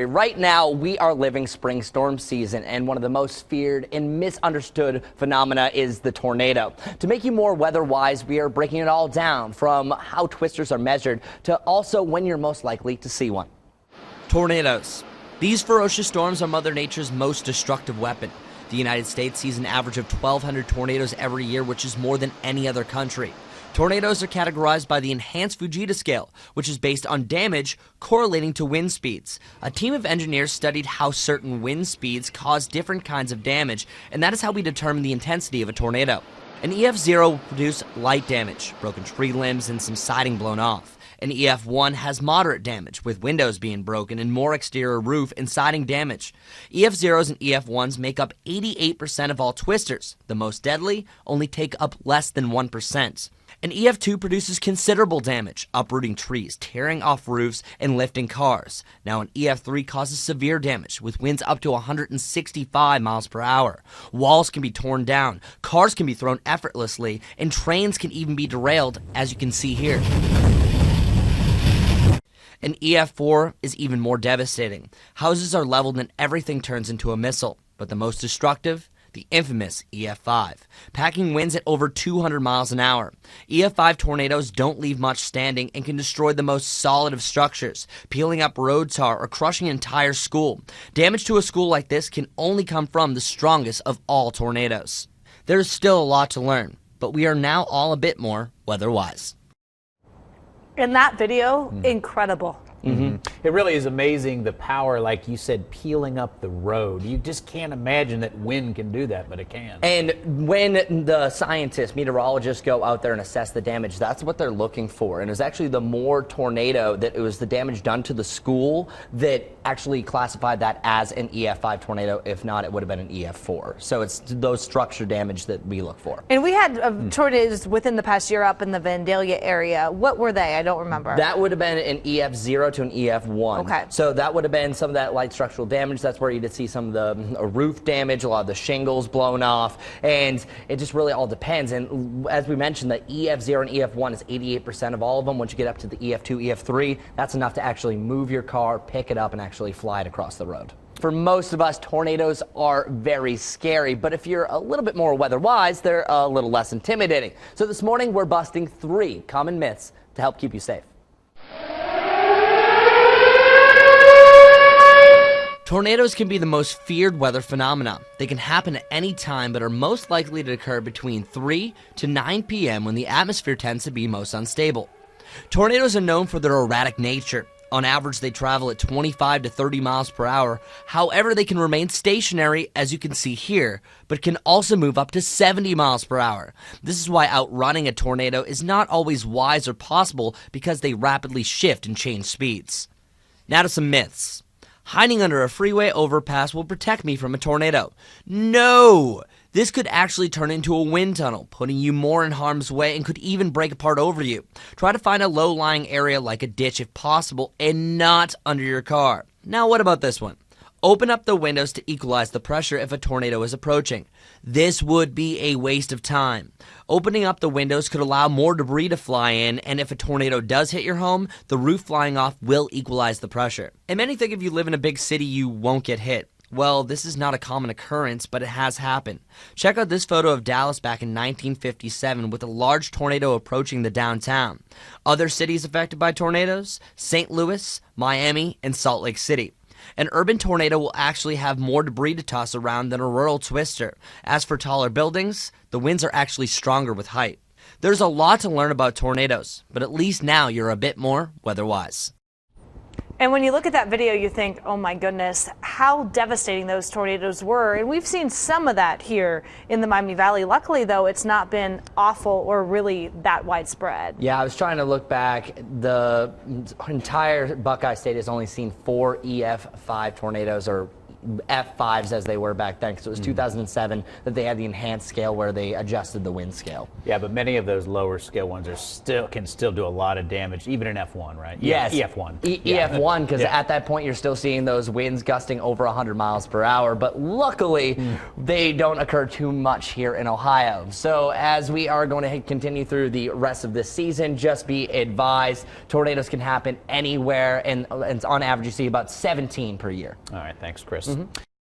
Right now, we are living spring storm season, and one of the most feared and misunderstood phenomena is the tornado. To make you more weather-wise, we are breaking it all down, from how twisters are measured to also when you're most likely to see one. Tornadoes. These ferocious storms are Mother Nature's most destructive weapon. The United States sees an average of 1,200 tornadoes every year, which is more than any other country. Tornadoes are categorized by the enhanced Fujita scale, which is based on damage correlating to wind speeds. A team of engineers studied how certain wind speeds cause different kinds of damage, and that is how we determine the intensity of a tornado. An EF0 will produce light damage, broken tree limbs, and some siding blown off. An EF1 has moderate damage, with windows being broken and more exterior roof and siding damage. EF0s and EF1s make up 88% of all twisters. The most deadly only take up less than 1%. An EF2 produces considerable damage, uprooting trees, tearing off roofs, and lifting cars. Now an EF3 causes severe damage, with winds up to 165 miles per hour. Walls can be torn down, cars can be thrown effortlessly, and trains can even be derailed, as you can see here. An EF4 is even more devastating. Houses are leveled and everything turns into a missile. But the most destructive? The infamous EF5, packing winds at over 200 miles an hour. EF5 tornadoes don't leave much standing and can destroy the most solid of structures, peeling up road tar or crushing an entire school. Damage to a school like this can only come from the strongest of all tornadoes. There's still a lot to learn, but we are now all a bit more weather-wise. In that video, incredible. It really is amazing, the power, like you said, peeling up the road. You just can't imagine that wind can do that, but it can. And when the scientists, meteorologists go out there and assess the damage, that's what they're looking for. And it was actually the more tornado, that it was the damage done to the school, that actually classified that as an EF5 tornado. If not, it would have been an EF4. So it's those structure damage that we look for. And we had tornadoes within the past year up in the Vandalia area. What were they? I don't remember. That would have been an EF0 to an EF1. Okay. So that would have been some of that light structural damage. That's where you did see some of the roof damage, a lot of the shingles blown off, and it just really all depends. And as we mentioned, the EF0 and EF1 is 88% of all of them. Once you get up to the EF2, EF3, that's enough to actually move your car, pick it up, and actually fly it across the road. For most of us, tornadoes are very scary, but if you're a little bit more weather-wise, they're a little less intimidating. So this morning, we're busting 3 common myths to help keep you safe. Tornadoes can be the most feared weather phenomena. They can happen at any time, but are most likely to occur between 3 to 9 p.m. when the atmosphere tends to be most unstable. Tornadoes are known for their erratic nature. On average, they travel at 25 to 30 miles per hour. However, they can remain stationary, as you can see here, but can also move up to 70 miles per hour. This is why outrunning a tornado is not always wise or possible, because they rapidly shift and change speeds. Now to some myths. Hiding under a freeway overpass will protect me from a tornado. No! This could actually turn into a wind tunnel, putting you more in harm's way and could even break apart over you. Try to find a low-lying area like a ditch if possible, and not under your car. Now what about this one? Open up the windows to equalize the pressure if a tornado is approaching. This would be a waste of time. Opening up the windows could allow more debris to fly in, and if a tornado does hit your home, the roof flying off will equalize the pressure. And many think if you live in a big city, you won't get hit. Well, this is not a common occurrence, but it has happened. Check out this photo of Dallas back in 1957 with a large tornado approaching the downtown. Other cities affected by tornadoes? St. Louis, Miami, and Salt Lake City. An urban tornado will actually have more debris to toss around than a rural twister. As for taller buildings, the winds are actually stronger with height. There's a lot to learn about tornadoes, but at least now you're a bit more weather-wise. And when you look at that video, you think, oh my goodness, how devastating those tornadoes were. And we've seen some of that here in the Miami Valley. Luckily, though, it's not been awful or really that widespread. Yeah, I was trying to look back. The entire Buckeye State has only seen 4 EF5 tornadoes, or F5s as they were back then, because it was 2007 that they had the enhanced scale where they adjusted the wind scale. Yeah, but many of those lower scale ones can still do a lot of damage, even in F1, right? Yes. EF1. EF1, because Yeah. at that point you're still seeing those winds gusting over 100 miles per hour. But luckily, they don't occur too much here in Ohio. So as we are going to continue through the rest of this season, just be advised, tornadoes can happen anywhere, and on average you see about 17 per year. All right, thanks, Chris.